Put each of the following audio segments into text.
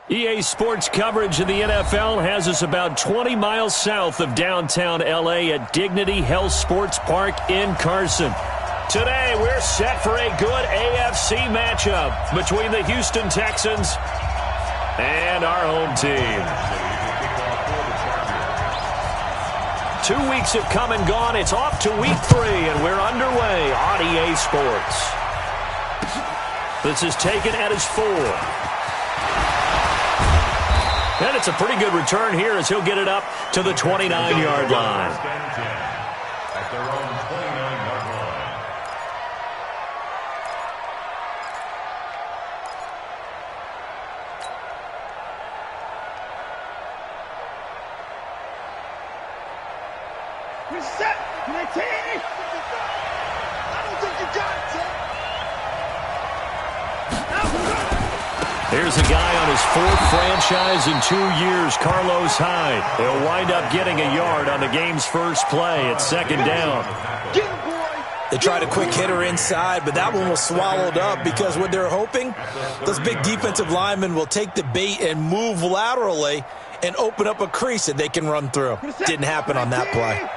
EA Sports coverage of the NFL has us about 20 miles south of downtown L.A. at Dignity Health Sports Park in Carson. Today, we're set for a good AFC matchup between the Houston Texans and our home team. 2 weeks have come and gone. It's off to week 3, and we're underway on EA Sports. This is taken at his 4. And it's a pretty good return here as he'll get it up to the 29-yard line. At their own 29-yard line. You're set. 19. I don't think you got it, son. Here's a guy on his 4th franchise in 2 years, Carlos Hyde. He'll wind up getting a yard on the game's first play at 2nd down. Get him, boy. They tried a quick hitter inside, but that one was swallowed up because what they're hoping, those big defensive linemen will take the bait and move laterally and open up a crease that they can run through. Didn't happen on that play.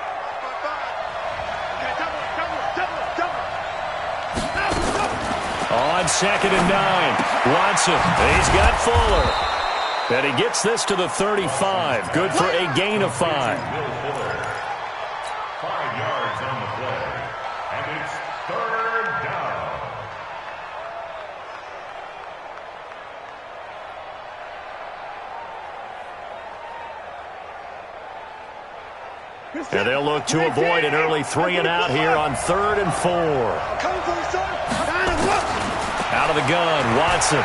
On 2nd and 9, Watson, he's got Fuller. And he gets this to the 35. Good for a gain of 5. 5 yards on the play. And it's 3rd down. And they'll look to avoid an early 3 and out here on 3rd and 4. Come for the son. Out of the gun, Watson.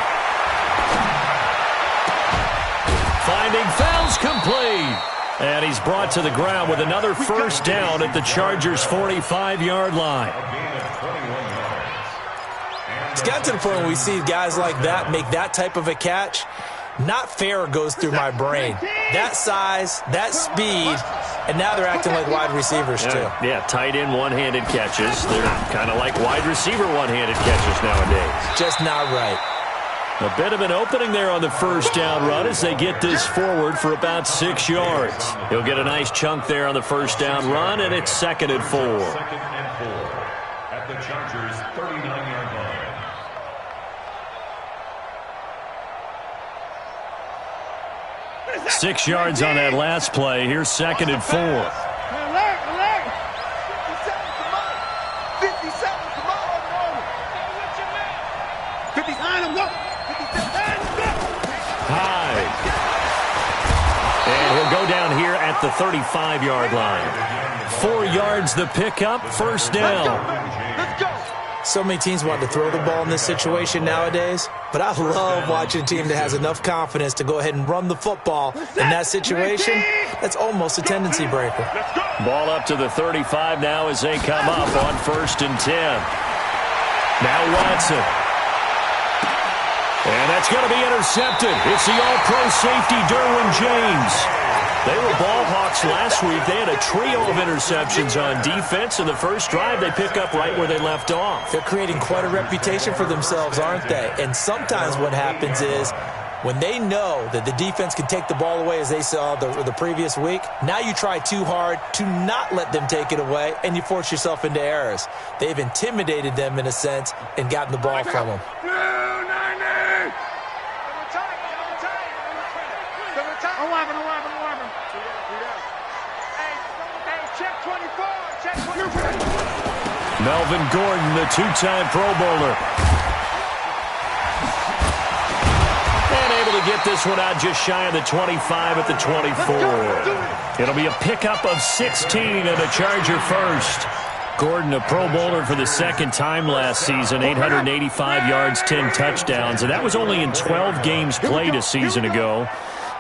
Finding fouls complete. And he's brought to the ground with another first down at the Chargers' 45-yard line. It's got to the point where we see guys like that make that type of a catch. Not fair goes through my brain. That size, that speed, and now they're acting like wide receivers too. Yeah, tight end one-handed catches. They're kind of like wide receiver one-handed catches nowadays. Just not right. A bit of an opening there on the first down run as they get this forward for about 6 yards. He'll get a nice chunk there on the first down run, and it's 2nd and 4. 2nd and 4 at the Chargers' 39-yard line. 6 yards on that last play. Here's 2nd and 4. 57, come on. 57, come on. 59, go. 57, go. Hyde. And he'll go down here at the 35-yard line. 4 yards the pickup, first down. Let's go. So many teams want to throw the ball in this situation nowadays, but I love watching a team that has enough confidence to go ahead and run the football. In that situation, that's almost a tendency breaker. Ball up to the 35 now as they come up on 1st and 10. Now Watson. And that's going to be intercepted. It's the all-pro safety, Derwin James. They were ball hawks last week. They had a trio of interceptions on defense. In the first drive, they pick up right where they left off. They're creating quite a reputation for themselves, aren't they? And sometimes what happens is when they know that the defense can take the ball away, as they saw the previous week, now you try too hard to not let them take it away, and you force yourself into errors. They've intimidated them in a sense and gotten the ball from them. Melvin Gordon, the 2-time Pro Bowler. And able to get this one out just shy of the 25 at the 24. It'll be a pickup of 16 and a Charger first. Gordon, a Pro Bowler for the 2nd time last season, 885 yards, 10 touchdowns, and that was only in 12 games played a season ago.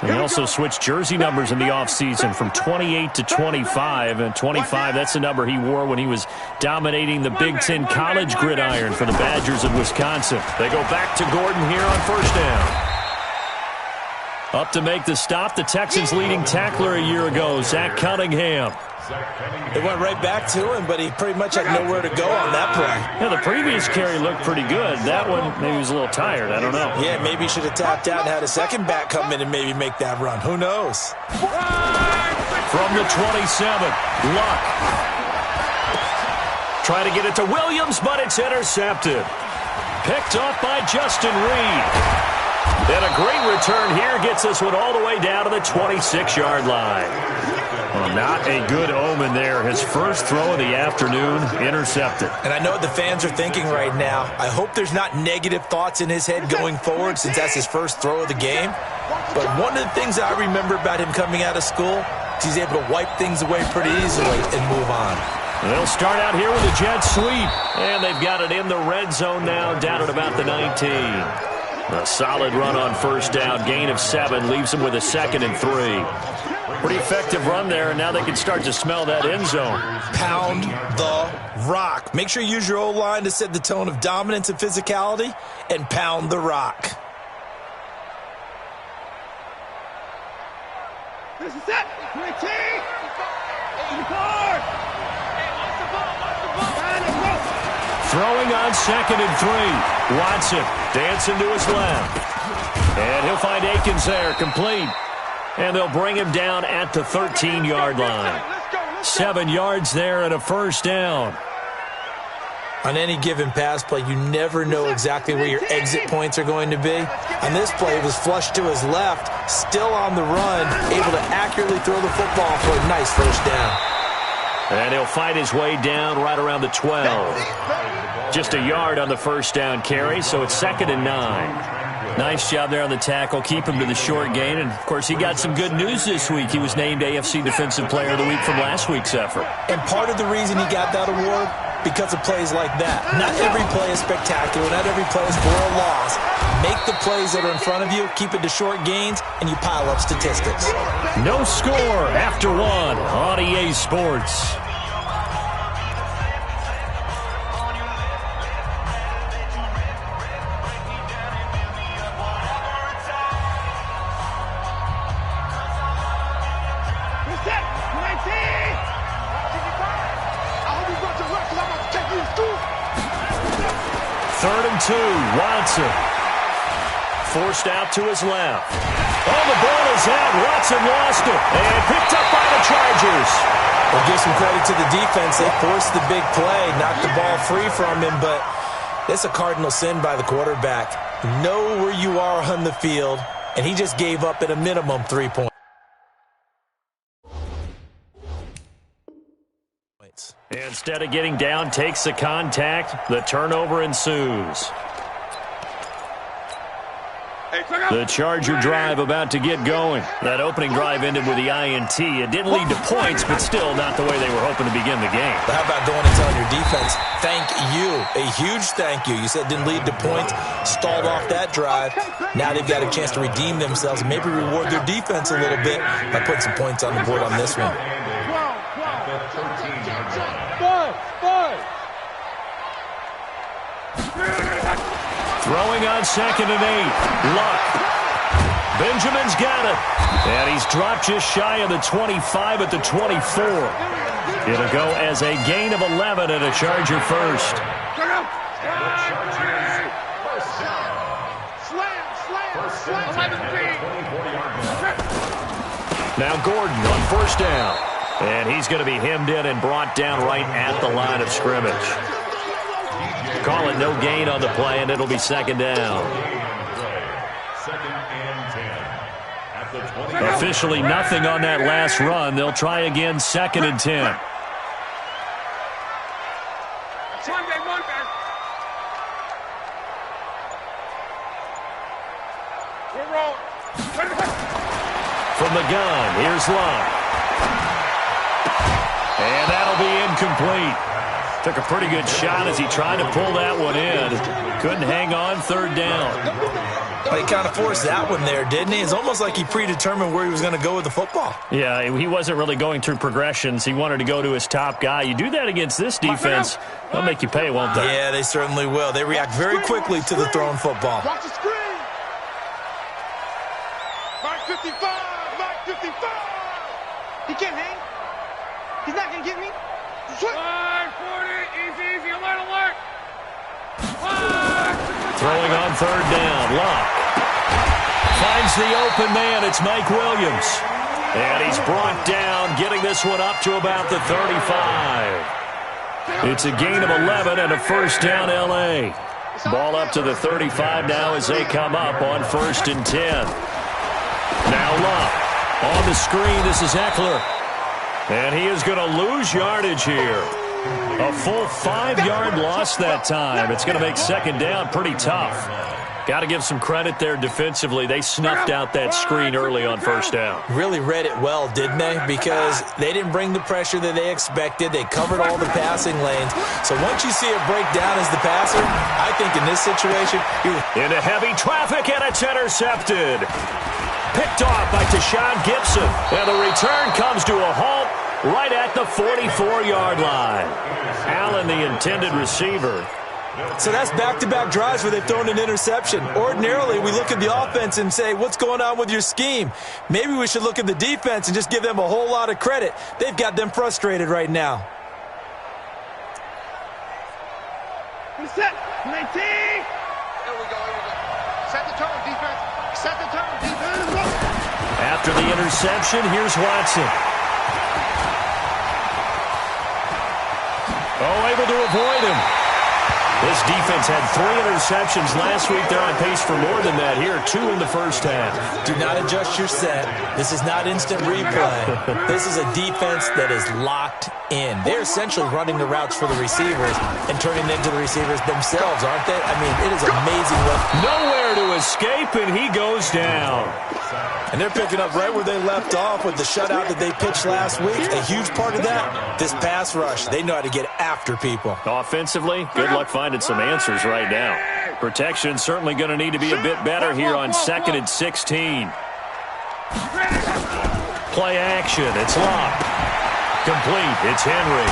And he also switched jersey numbers in the offseason from 28 to 25. And 25, that's the number he wore when he was dominating the Big Ten college gridiron for the Badgers of Wisconsin. They go back to Gordon here on first down. Up to make the stop, the Texans' leading tackler a year ago, Zach Cunningham. It went right back to him, but he pretty much had nowhere to go on that play. Yeah, the previous carry looked pretty good. That one, maybe he was a little tired. I don't know. Yeah, maybe he should have tapped out and had a second back come in and maybe make that run. Who knows? From the 27, Luck. Trying to get it to Williams, but it's intercepted. Picked off by Justin Reed. And a great return here gets this one all the way down to the 26-yard line. Well, not a good omen there. His first throw of the afternoon, intercepted. And I know what the fans are thinking right now. I hope there's not negative thoughts in his head going forward since that's his first throw of the game. But one of the things I remember about him coming out of school is he's able to wipe things away pretty easily and move on. They'll start out here with a jet sweep. And they've got it in the red zone now, down at about the 19. A solid run on first down. Gain of 7 leaves them with a 2nd and 3. Pretty effective run there, and now they can start to smell that end zone. Pound the rock. Make sure you use your O-line to set the tone of dominance and physicality, and pound the rock. This is it. 19. Throwing on 2nd and 3. Watson dancing to his left. And he'll find Akins there, complete. And they'll bring him down at the 13-yard line. 7 yards there and a first down. On any given pass play, you never know exactly where your exit points are going to be. On this play, it was flushed to his left, still on the run, able to accurately throw the football for a nice first down. And he'll fight his way down right around the 12. Just a yard on the first down carry, so it's 2nd and 9. Nice job there on the tackle. Keep him to the short gain. And, of course, he got some good news this week. He was named AFC Defensive Player of the Week from last week's effort. And part of the reason he got that award, because of plays like that. Not every play is spectacular. Not every play is for a loss. Make the plays that are in front of you, keep it to short gains, and you pile up statistics. No score after 1 on EA Sports. Third and 2, Watson. Forced out to his left. Oh, the ball is out. Watson lost it. And picked up by the Chargers. Well, give some credit to the defense. They forced the big play, knocked the ball free from him, but it's a cardinal sin by the quarterback. Know where you are on the field, and he just gave up at a minimum 3 points. Instead of getting down, takes the contact. The turnover ensues. The Charger drive about to get going. That opening drive ended with the INT. It didn't lead to points, but still not the way they were hoping to begin the game. But how about going and telling your defense, thank you, a huge thank you. You said it didn't lead to points, stalled off that drive. Now they've got a chance to redeem themselves and maybe reward their defense a little bit by putting some points on the board on this one. Throwing on 2nd and 8. Luck. Benjamin's got it. And he's dropped just shy of the 25 at the 24. It'll go as a gain of 11 and a Charger first. Now Gordon on first down. And he's going to be hemmed in and brought down right at the line of scrimmage. Call it no gain on the play, and it'll be 2nd down. Officially nothing on that last run. They'll try again, 2nd and 10. From the gun, here's Luck. And that'll be incomplete. Took a pretty good shot as he tried to pull that one in. Couldn't hang on, 3rd down. Well, he kind of forced that one there, didn't he? It's almost like he predetermined where he was going to go with the football. Yeah, he wasn't really going through progressions. He wanted to go to his top guy. You do that against this defense, they'll make you pay, won't they? Yeah, they certainly will. They react very quickly to the thrown football. Watch the screen. Mark 55. Mark 55. He can't hang. He's not Easy, alert. Throwing on third down. Luck finds the open man. It's Mike Williams. And he's brought down, getting this one up to about the 35. It's a gain of 11 and a first down, L.A. Ball up to the 35 now as they come up on 1st and 10. Now Luck. On the screen, this is Eckler. And he is going to lose yardage here. A full 5-yard loss that time. It's going to make second down pretty tough. Got to give some credit there defensively. They snuffed out that screen early on first down. Really read it well, didn't they? Because they didn't bring the pressure that they expected. They covered all the passing lanes. So once you see it break down as the passer, I think in this situation, into heavy traffic, and it's intercepted. Picked off by Tashawn Gibson. And the return comes to a halt right at the 44-yard line. Allen, the intended receiver. So that's back-to-back drives where they've thrown an interception. Ordinarily, we look at the offense and say, what's going on with your scheme? Maybe we should look at the defense and just give them a whole lot of credit. They've got them frustrated right now. Set, 19. Here we go. Set the tone, defense. Set the tone, defense. After the interception, here's Watson. Oh, able to avoid him. This defense had 3 interceptions last week. They're on pace for more than that here. 2 in the first half. Do not adjust your set. This is not instant replay. This is a defense that is locked in. They're essentially running the routes for the receivers and turning them into the receivers themselves, aren't they? I mean, it is amazing. Nowhere to escape, and he goes down. And they're picking up right where they left off with the shutout that they pitched last week. A huge part of that, this pass rush. They know how to get after people. Offensively, good luck finding some answers right now. Protection certainly going to need to be a bit better here on 2nd and 16. Play action. It's Luck. Complete. It's Henry.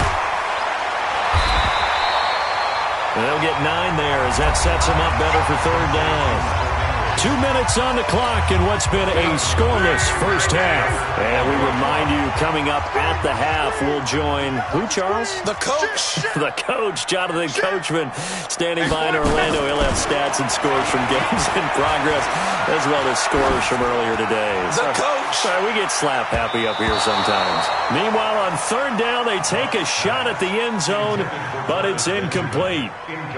And they'll get 9 there as that sets them up better for third down. 2 minutes on the clock in what's been a scoreless first half. And we remind you, coming up at the half, we'll join who, Charles? The coach. The coach, Jonathan Coachman, standing by in Orlando. He'll have stats and scores from games in progress, as well as scores from earlier today. The coach. Sorry, we get slap happy up here sometimes. Meanwhile, on third down, they take a shot at the end zone, but it's incomplete.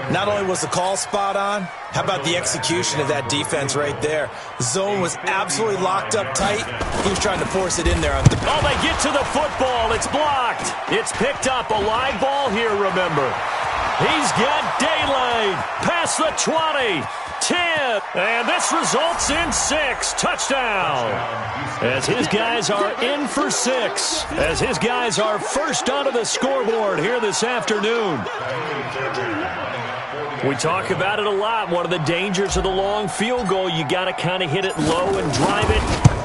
Not only was the call spot on, how about the execution of that defense right there? Zone was absolutely locked up tight. He was trying to force it in there. Oh, they get to the football. It's blocked. It's picked up. A live ball here, remember. He's got daylight. Past the 20. 10. And this results in 6. Touchdown. As his guys are in for 6. As his guys are first onto the scoreboard here this afternoon. We talk about it a lot. One of the dangers of the long field goal, you got to kind of hit it low and drive it.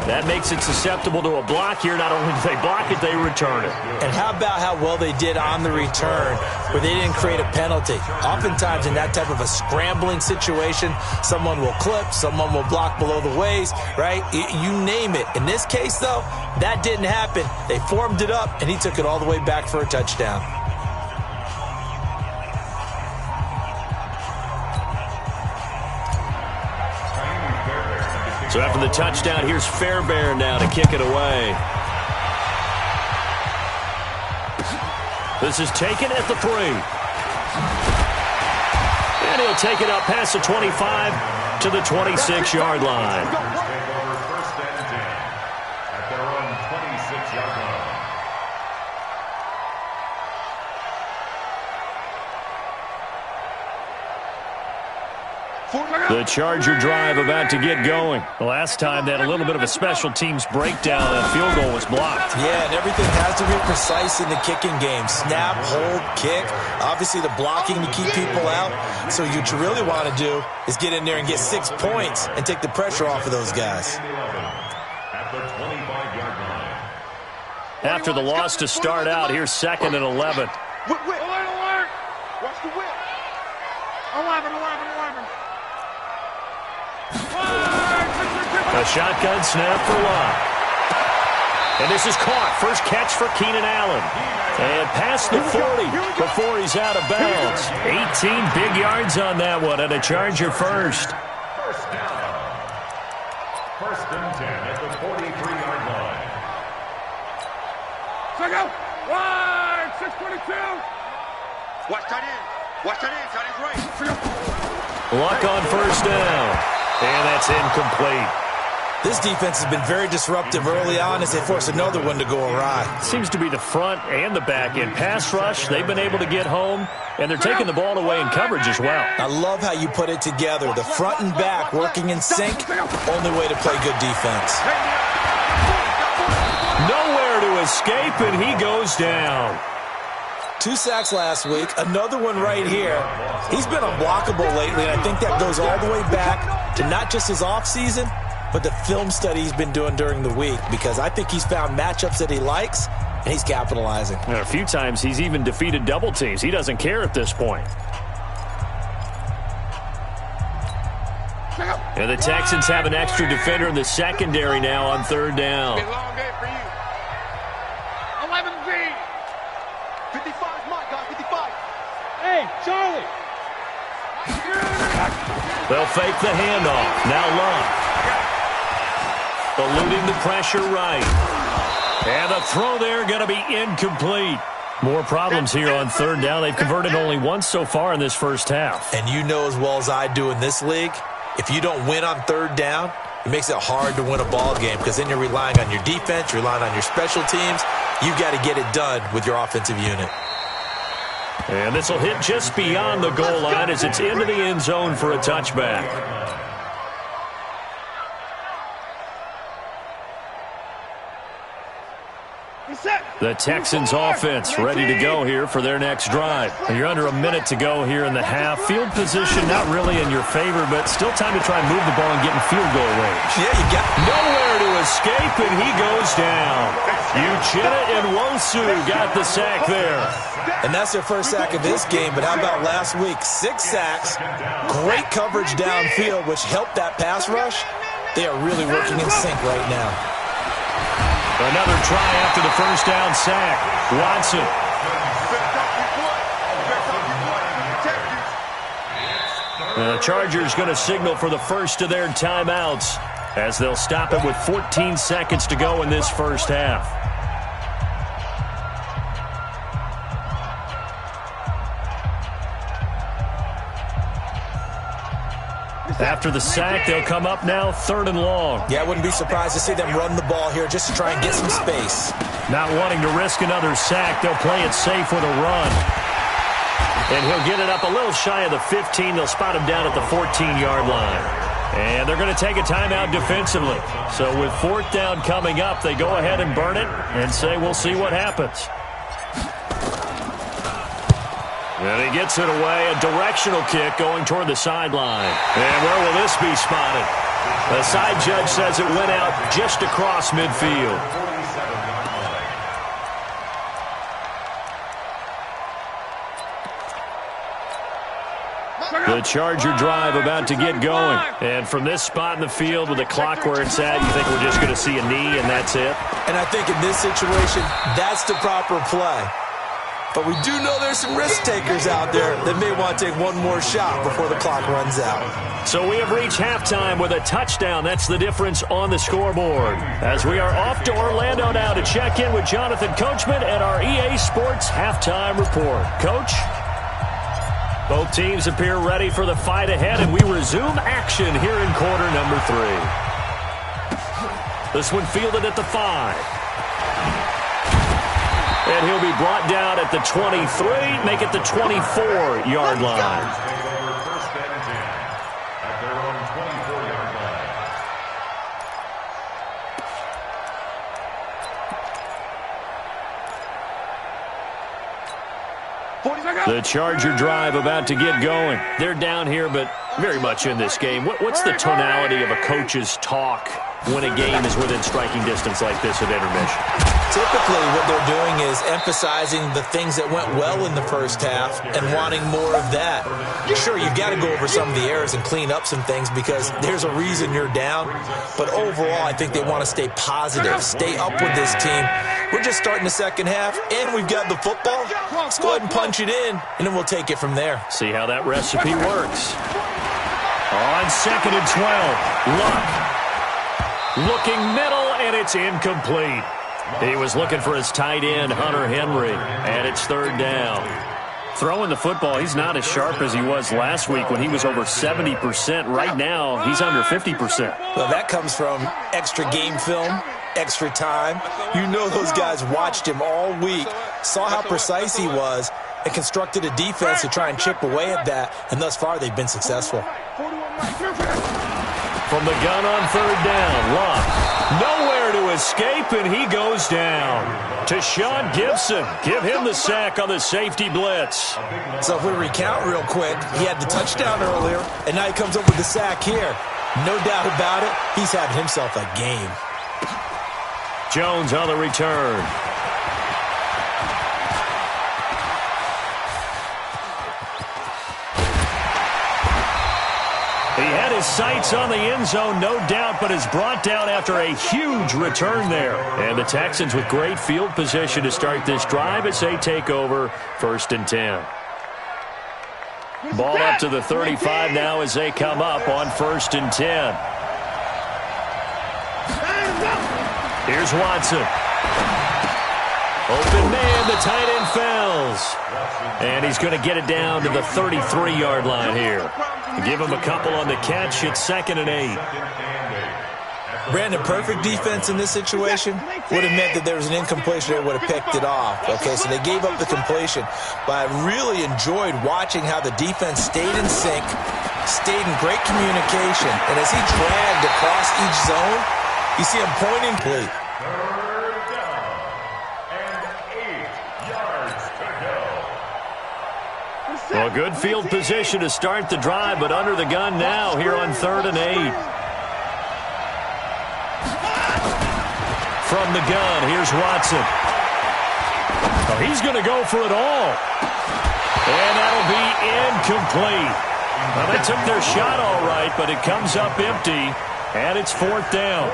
That makes it susceptible to a block here. Not only do they block it, they return it. And how about how well they did on the return where they didn't create a penalty? Oftentimes in that type of a scrambling situation, someone will clip, someone will block below the waist, right? You name it. In this case, though, that didn't happen. They formed it up, and he took it all the way back for a touchdown. So after the touchdown, here's Fairbairn now to kick it away. This is taken at the 3. And he'll take it up past the 25 to the 26-yard line. First and 10 at their own 26-yard line. The Charger drive about to get going. Last time they had a little bit of a special teams breakdown. That field goal was blocked. Yeah, and everything has to be precise in the kicking game. Snap, hold, kick. Obviously the blocking to keep people out. So what you really want to do is get in there and get 6 points and take the pressure off of those guys. At the 25-yard line. After the loss to start out, here's 2nd and 11. Whip. Alert. Watch the whip. 11. A shotgun snap for Luck. And this is caught. First catch for Keenan Allen. And past the 40 before he's out of bounds. 18 big yards on that one, and a Charger first. First down. First and 10 at the 43-yard line. Check out. Wide. 622. Watch tight end. Watch tight end. Tight end's right. Luck on first down. And that's incomplete. This defense has been very disruptive early on as they force another one to go awry. Seems to be the front and the back end. Pass rush, they've been able to get home, and they're taking the ball away in coverage as well. I love how you put it together. The front and back working in sync, only way to play good defense. Nowhere to escape, and he goes down. 2 sacks last week, another one right here. He's been unblockable lately, and I think that goes all the way back to not just his offseason, but the film study he's been doing during the week, because I think he's found matchups that he likes, and he's capitalizing. And a few times he's even defeated double teams. He doesn't care at this point. And the Texans have an extra defender in the secondary now on third down. Long game for you. 11-Z. 55 is mine, guys. 55. Hey, Charlie. They'll fake the handoff. Now Love. Eluding the pressure right. And the throw there going to be incomplete. More problems here on third down. They've converted only once so far in this first half. And you know as well as I do in this league, if you don't win on third down, it makes it hard to win a ball game, because then you're relying on your defense, you're relying on your special teams. You've got to get it done with your offensive unit. And this will hit just beyond the goal line as it's into the end zone for a touchback. The Texans offense ready to go here for their next drive. You're under a minute to go here in the half. Field position not really in your favor, but still time to try and move the ball and get in field goal range. Yeah, you got nowhere to escape, and he goes down. Uchenna and Wosu got the sack there. And that's their first sack of this game, but how about last week? 6 sacks, great coverage downfield, which helped that pass rush. They are really working in sync right now. Another try after the first down sack. Watson. The Chargers going to signal for the first of their timeouts as they'll stop it with 14 seconds to go in this first half. After the sack, they'll come up now 3rd and long. Yeah, I wouldn't be surprised to see them run the ball here just to try and get some space. Not wanting to risk another sack, they'll play it safe with a run. And he'll get it up a little shy of the 15. They'll spot him down at the 14-yard line. And they're going to take a timeout defensively. So with 4th down coming up, they go ahead and burn it and say, we'll see what happens. And he gets it away, a directional kick going toward the sideline. And where will this be spotted? The side judge says it went out just across midfield. The Charger drive about to get going. And from this spot in the field with the clock where it's at, you think we're just going to see a knee and that's it? And I think in this situation, that's the proper play. But we do know there's some risk takers out there that may want to take one more shot before the clock runs out. So we have reached halftime with a touchdown. That's the difference on the scoreboard. As we are off to Orlando now to check in with Jonathan Coachman at our EA Sports Halftime Report. Coach? Both teams appear ready for the fight ahead, and we resume action here in quarter number 3. This one fielded at the 5. And he'll be brought down at the 23, make it the 24-yard line. First and 10 at their own 24-yard line. The Charger drive about to get going. They're down here, but very much in this game. What's the tonality of a coach's talk when a game is within striking distance like this at intermission? Typically, what they're doing is emphasizing the things that went well in the first half and wanting more of that. Sure, you've got to go over some of the errors and clean up some things because there's a reason you're down. But overall, I think they want to stay positive, stay up with this team. We're just starting the second half, and we've got the football. Let's go ahead and punch it in, and then we'll take it from there. See how that recipe works. On 2nd and 12, Luck. Looking middle, and it's incomplete. He was looking for his tight end, Hunter Henry, and it's 3rd down. Throwing the football, he's not as sharp as he was last week when he was over 70%. Right now, he's under 50%. Well, that comes from extra game film, extra time. You know those guys watched him all week, saw how precise he was, and constructed a defense to try and chip away at that, and thus far they've been successful. From the gun on 3rd down, Luck. Nowhere to escape, and he goes down. To Sean Gibson. Give him the sack on the safety blitz. So if we recount real quick, he had the touchdown earlier, and now he comes up with the sack here. No doubt about it, he's having himself a game. Jones on the return. He had his sights on the end zone, no doubt, but is brought down after a huge return there. And the Texans with great field position to start this drive as they take over 1st and 10. Ball up to the 35 now as they come up on 1st and 10. Here's Watson. Open man, the tight end fails. And he's going to get it down to the 33-yard line here. Give him a couple on the catch. It's 2nd and 8. Brandon, perfect defense in this situation would have meant that there was an incompletion that would have picked it off. Okay, so they gave up the completion. But I really enjoyed watching how the defense stayed in sync, stayed in great communication. And as he dragged across each zone, you see him pointing complete. Well, good field position to start the drive, but under the gun now here on 3rd and 8. From the gun, here's Watson. Oh, he's going to go for it all. And that'll be incomplete. Well, they took their shot all right, but it comes up empty, and it's 4th down.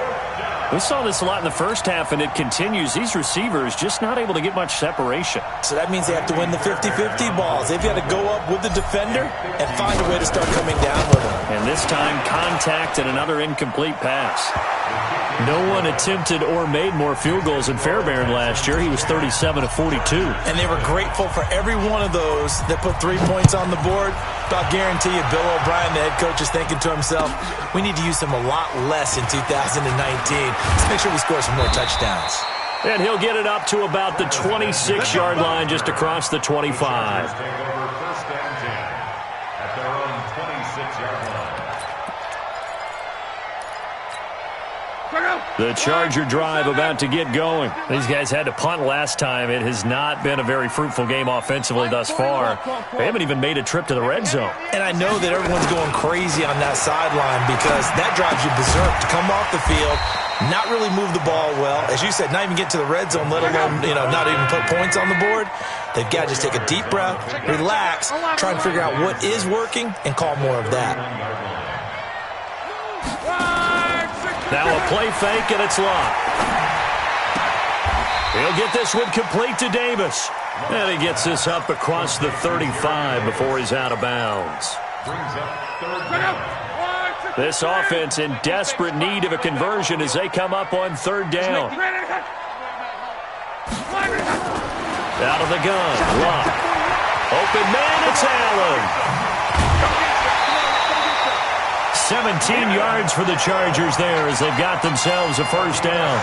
We saw this a lot in the first half, and it continues. These receivers just not able to get much separation. So that means they have to win the 50-50 balls. They've got to go up with the defender and find a way to start coming down with them. And this time, contact and another incomplete pass. No one attempted or made more field goals than Fairbairn last year. He was 37 of 42. And they were grateful for every one of those that put 3 points on the board. I'll guarantee you Bill O'Brien, the head coach, is thinking to himself, we need to use him a lot less in 2019. Let's make sure we score some more touchdowns. And he'll get it up to about the 26-yard line just across the 25. The Charger drive about to get going. These guys had to punt last time. It has not been a very fruitful game offensively thus far. They haven't even made a trip to the red zone. And I know that everyone's going crazy on that sideline because that drives you berserk to come off the field, not really move the ball well. As you said, not even get to the red zone, let alone, not even put points on the board. They've got to just take a deep breath, relax, try and figure out what is working, and call more of that. Now a play fake, and it's Luck. He'll get this one complete to Davis. And he gets this up across the 35 before he's out of bounds. This offense in desperate need of a conversion as they come up on 3rd down. Out of the gun, Luck. Open man, it's Allen. 17 yards for the Chargers there as they've got themselves a 1st down.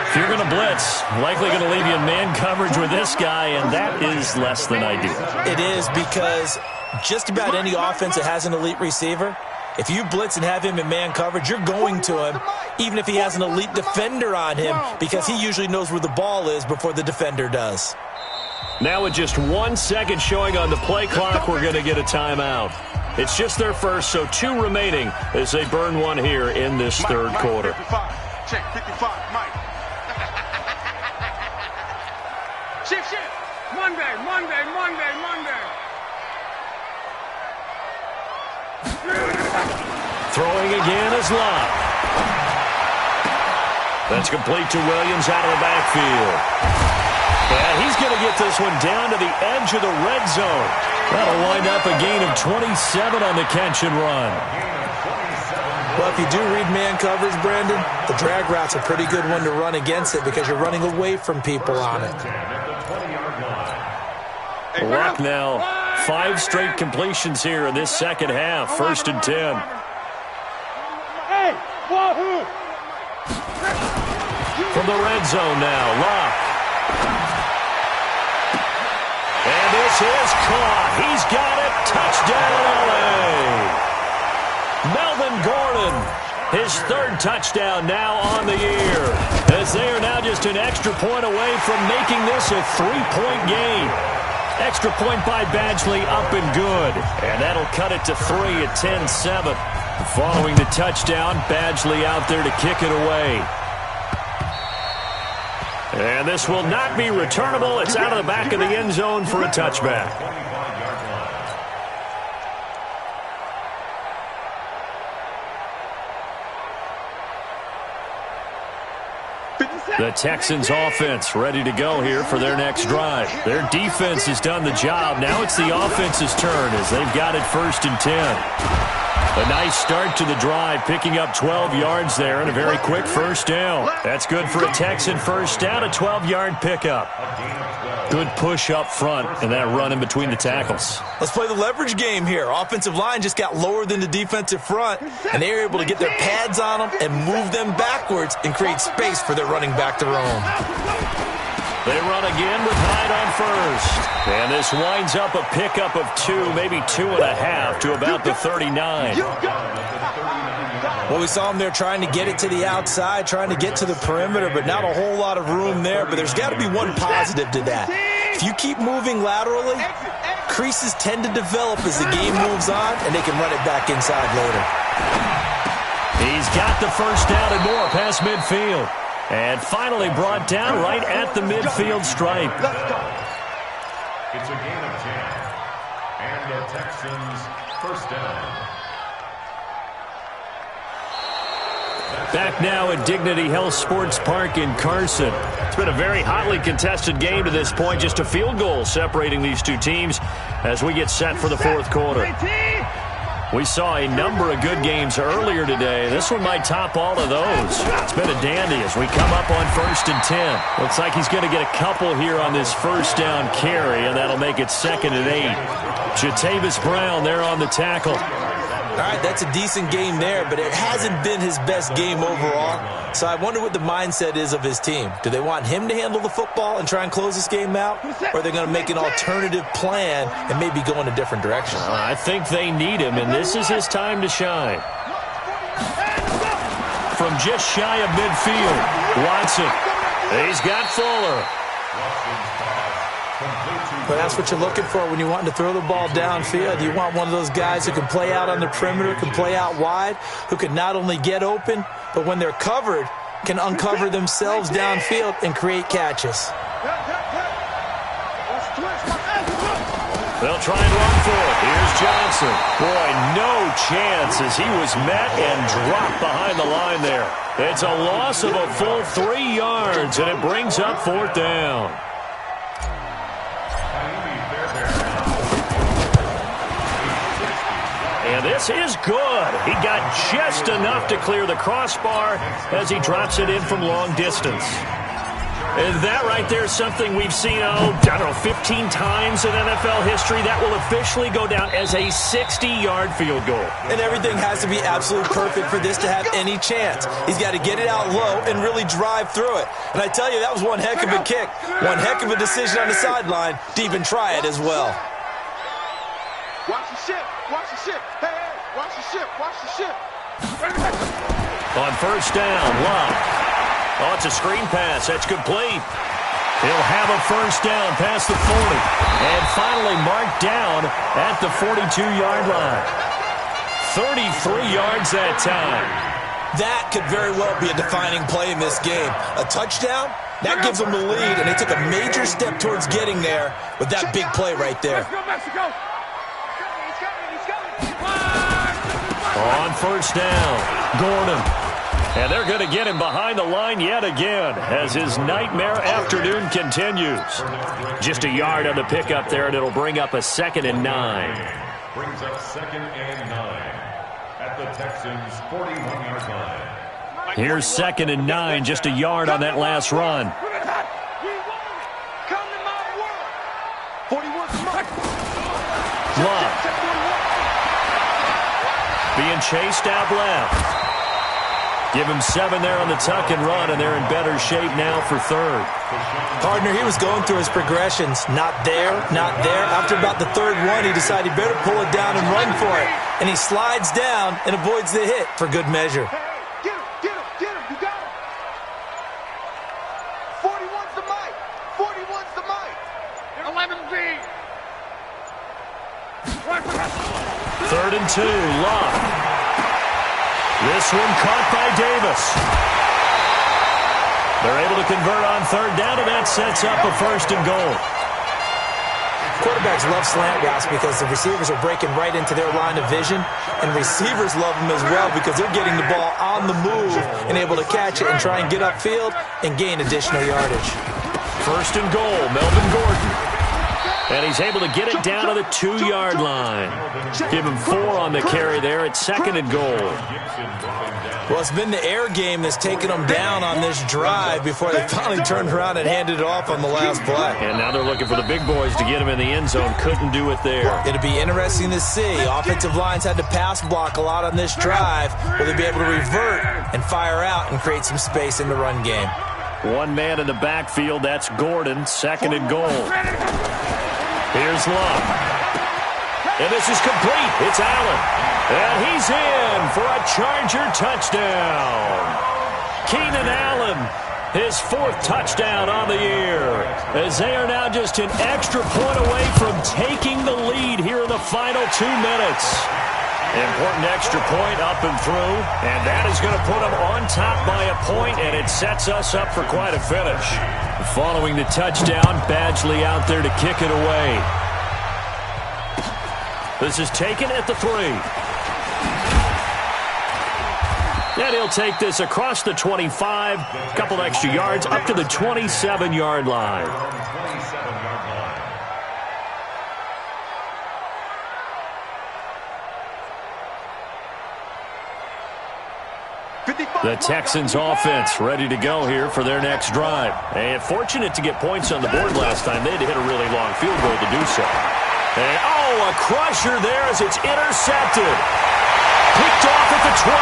If you're going to blitz, likely going to leave you in man coverage with this guy, and that is less than ideal. It is because just about any offense that has an elite receiver, if you blitz and have him in man coverage, you're going to him, even if he has an elite defender on him, because he usually knows where the ball is before the defender does. Now with just 1 second showing on the play clock, we're going to get a timeout. It's just their first, so 2 remaining as they burn one here in this 3rd quarter. 55. Check 55, Mike. Monday. Throwing again is Love. That's complete to Williams out of the backfield. And he's going to get this one down to the edge of the red zone. That'll wind up a gain of 27 on the catch and run. Well, if you do read man coverage, Brandon, the drag route's a pretty good one to run against it because you're running away from people on it. Luck now. 5 straight completions here in this second half. 1st and 10. From the red zone now, Luck. And this is caught. He's got it. Touchdown, LA. Melvin Gordon, his 3rd touchdown now on the year, as they are now just an extra point away from making this a 3-point game. Extra point by Badgley up and good, and that'll cut it to 3 at 10-7. Following the touchdown, Badgley out there to kick it away. And this will not be returnable. It's out of the back of the end zone for a touchback. The Texans offense ready to go here for their next drive. Their defense has done the job. Now it's the offense's turn as they've got it 1st and 10. A nice start to the drive, picking up 12 yards there and a very quick 1st down. That's good for a Texan 1st down, a 12-yard pickup. Good push up front and that run in between the tackles. Let's play the leverage game here. Offensive line just got lower than the defensive front, and they were able to get their pads on them and move them backwards and create space for their running back to roam. They run again with Hyde on 1st. And this winds up a pickup of 2, maybe 2.5 to about the 39. Well, we saw them there trying to get it to the outside, trying to get to the perimeter, but not a whole lot of room there. But there's got to be one positive to that. If you keep moving laterally, creases tend to develop as the game moves on, and they can run it back inside later. He's got the 1st down and more past midfield. And finally brought down right at the midfield stripe. It's a gain of 10. And the Texans 1st down. Back now at Dignity Health Sports Park in Carson. It's been a very hotly contested game to this point. Just a field goal separating these two teams as we get set for the 4th quarter. We saw a number of good games earlier today. This one might top all of those. It's been a dandy as we come up on 1st and 10. Looks like he's going to get a couple here on this 1st down carry, and that'll make it 2nd and 8. Jatavis Brown there on the tackle. All right, that's a decent game there, but it hasn't been his best game overall. So I wonder what the mindset is of his team. Do they want him to handle the football and try and close this game out? Or are they going to make an alternative plan and maybe go in a different direction? I think they need him, and this is his time to shine. From just shy of midfield, Watson. He's got Fuller. But that's what you're looking for when you're wanting to throw the ball downfield. You want one of those guys who can play out on the perimeter, can play out wide, who can not only get open, but when they're covered, can uncover themselves downfield and create catches. They'll try and run for it. Here's Johnson. Boy, no chance as he was met and dropped behind the line there. It's a loss of a full 3 yards, and it brings up 4th down. And this is good. He got just enough to clear the crossbar as he drops it in from long distance. And that right there is something we've seen, 15 times in NFL history. That will officially go down as a 60-yard field goal. And everything has to be absolutely perfect for this to have any chance. He's got to get it out low and really drive through it. And I tell you, that was one heck of a kick. One heck of a decision on the sideline to even try it as well. Watch the ship. Watch the ship. Hey, watch the ship. Watch the ship. On 1st down, Love. Oh, it's a screen pass. That's complete. He'll have a 1st down past the 40. And finally marked down at the 42-yard line. 33 yards that time. That could very well be a defining play in this game. A touchdown That gives them the lead, and they took a major step towards getting there with that big play right there. Let's go, Mexico. He's coming. On first down, Gordon. And they're going to get him behind the line yet again as his nightmare afternoon continues. Just a yard on the pickup there, and it'll bring up a 2nd and 9. Brings up 2nd and 9 at the Texans' 41-yard line. Here's 2nd and 9, just a yard on that last run. Love. Being chased out left. Give him 7 there on the tuck and run, and they're in better shape now for 3rd. Partner, he was going through his progressions. Not there, not there. After about the 3rd one, he decided he better pull it down and run for it. And he slides down and avoids the hit for good measure. Get him, you got him. 41's the mic. 41's the mic. 11B. 3rd and 2, Love. This one caught by Davis. They're able to convert on 3rd down, and that sets up a 1st and goal. Quarterbacks love slant routes because the receivers are breaking right into their line of vision, and receivers love them as well because they're getting the ball on the move and able to catch it and try and get upfield and gain additional yardage. 1st and goal, Melvin Gordon. And he's able to get it down to the 2-yard line. Give him 4 on the carry there at 2nd and goal. Well, it's been the air game that's taken them down on this drive before they finally turned around and handed it off on the last play. And now they're looking for the big boys to get him in the end zone. Couldn't do it there. It'll be interesting to see. Offensive lines had to pass block a lot on this drive. Will they be able to revert and fire out and create some space in the run game? 1 man in the backfield. That's Gordon. 2nd and goal. Here's Love. And this is complete. It's Allen. And he's in for a Charger touchdown. Keenan Allen, his 4th touchdown on the year, as they are now just an extra point away from taking the lead here in the final 2 minutes. Important extra point up and through, and that is going to put them on top by a point, and it sets us up for quite a finish. Following the touchdown, Badgley out there to kick it away. This is taken at the 3. And he'll take this across the 25, a couple extra yards, up to the 27-yard line. The Texans offense ready to go here for their next drive. And fortunate to get points on the board last time. They had to hit a really long field goal to do so. And, a crusher there as it's intercepted. Picked off at the 21.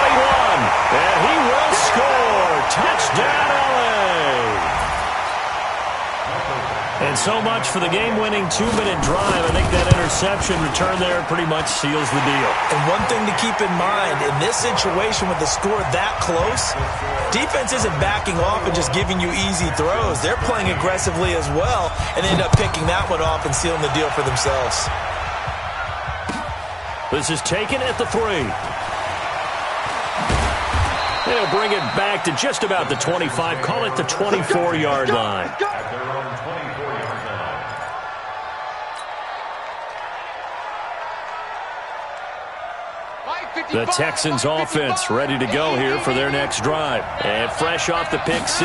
And he will score. Touchdown, LA. And so much for the game-winning 2-minute drive. I think that interception return there pretty much seals the deal. And one thing to keep in mind, in this situation with the score that close, defense isn't backing off and just giving you easy throws. They're playing aggressively as well, and they end up picking that one off and sealing the deal for themselves. This is taken at the 3. They'll bring it back to just about the 25. Call it the 24-yard line. The Texans offense ready to go here for their next drive. And fresh off the pick 6,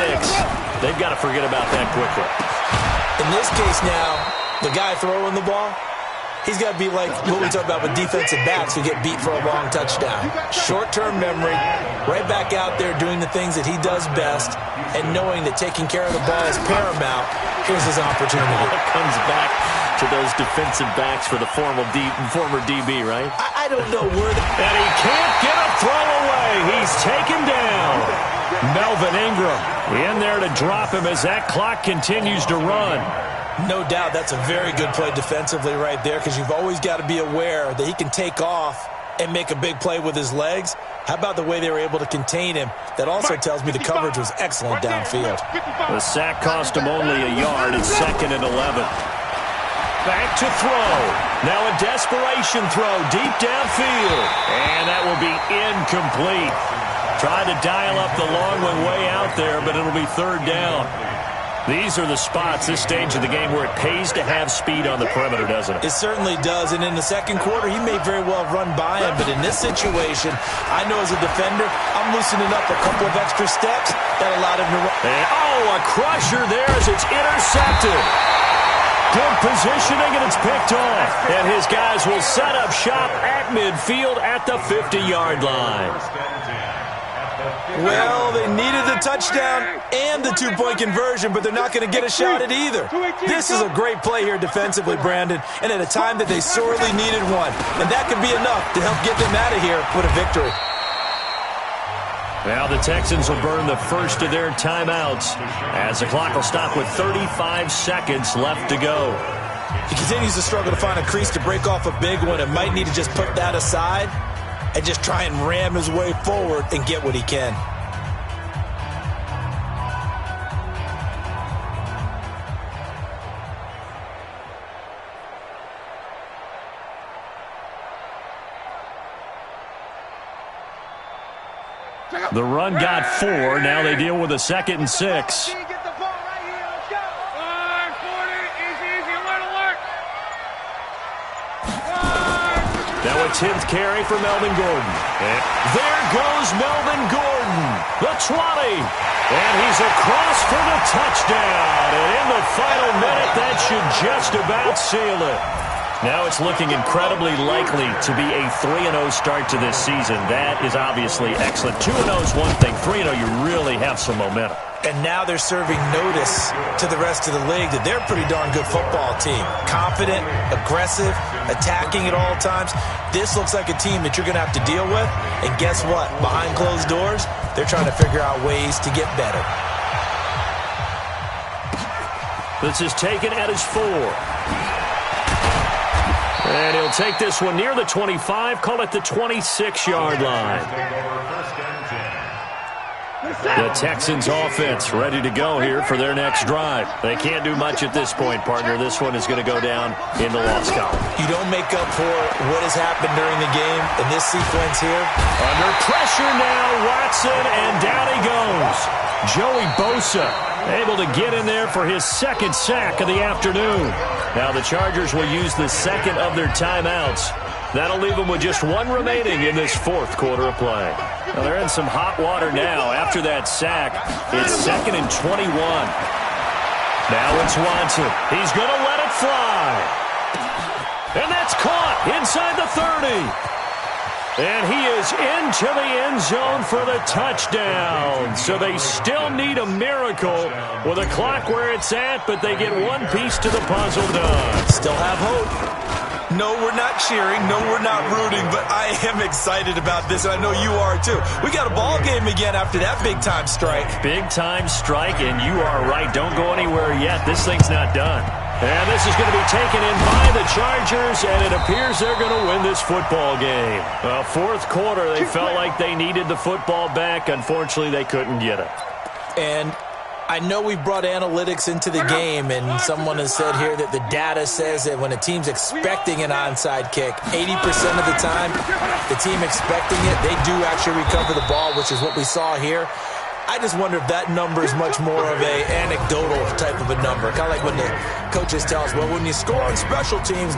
they've got to forget about that quickly. In this case now, the guy throwing the ball, he's got to be like what we talk about with defensive backs who get beat for a long touchdown. Short-term memory, right back out there doing the things that he does best, and knowing that taking care of the ball is paramount. Here's his opportunity. It comes back to those defensive backs for the former DB, right? I don't know where. And he can't get a throw away. He's taken down. Melvin Ingram in there to drop him as that clock continues to run. No doubt that's a very good play defensively right there, because you've always got to be aware that he can take off and make a big play with his legs. How about the way they were able to contain him? That also tells me the coverage was excellent downfield. The sack cost him only a yard. It's 2nd and 11. Back to throw. Now a desperation throw deep downfield. And that will be incomplete. Tried to dial up the long one way out there, but it'll be 3rd down. These are the spots, this stage of the game, where it pays to have speed on the perimeter, doesn't it? It certainly does, and in the second quarter, he may very well run by him, but in this situation, I know as a defender, I'm loosening up a couple of extra steps that allowed him to run. And, a crusher there as it's intercepted. Good positioning, and it's picked off. And his guys will set up shop at midfield at the 50-yard line. Well, they needed the touchdown and the two-point conversion, but they're not going to get a shot at either. This is a great play here defensively, Brandon, and at a time that they sorely needed one. And that could be enough to help get them out of here with a victory. Now the Texans will burn the first of their timeouts as the clock will stop with 35 seconds left to go. He continues to struggle to find a crease to break off a big one and might need to just put that aside and just try and ram his way forward and get what he can. The run got 4. Now they deal with a 2nd and 6. Now a 10th carry for Melvin Gordon. And there goes Melvin Gordon, the 20. And he's across for the touchdown. And in the final minute, that should just about seal it. Now it's looking incredibly likely to be a 3-0 start to this season. That is obviously excellent. 2-0 is one thing. 3-0, you really have some momentum. And now they're serving notice to the rest of the league that they're a pretty darn good football team. Confident, aggressive, attacking at all times. This looks like a team that you're going to have to deal with. And guess what? Behind closed doors, they're trying to figure out ways to get better. This is taken at his 4. And he'll take this one near the 25, call it the 26-yard line. The Texans offense ready to go here for their next drive. They can't do much at this point, partner. This one is going to go down in the loss column. You don't make up for what has happened during the game in this sequence here. Under pressure now, Watson, and down he goes. Joey Bosa able to get in there for his 2nd sack of the afternoon. Now the Chargers will use the 2nd of their timeouts. That'll leave them with just 1 remaining in this 4th quarter of play. Now they're in some hot water now. After that sack, it's 2nd and 21. Now it's Watson. He's going to let it fly. And that's caught inside the 30. And he is into the end zone for the touchdown. So they still need a miracle with a clock where it's at, but they get one piece to the puzzle done. Still have hope. No, we're not cheering. No, we're not rooting, but I am excited about this, and I know you are too. We got a ball game again after that big-time strike. Big-time strike, and you are right. Don't go anywhere yet. This thing's not done. And this is going to be taken in by the Chargers, and it appears they're going to win this football game. Well, 4th quarter, they felt like they needed the football back. Unfortunately, they couldn't get it. And I know we brought analytics into the game, and someone has said here that the data says that when a team's expecting an onside kick, 80% of the time, the team expecting it, they do actually recover the ball, which is what we saw here. I just wonder if that number is much more of a anecdotal type of a number. Kind of like when the coaches tell us, well, when you score on special teams,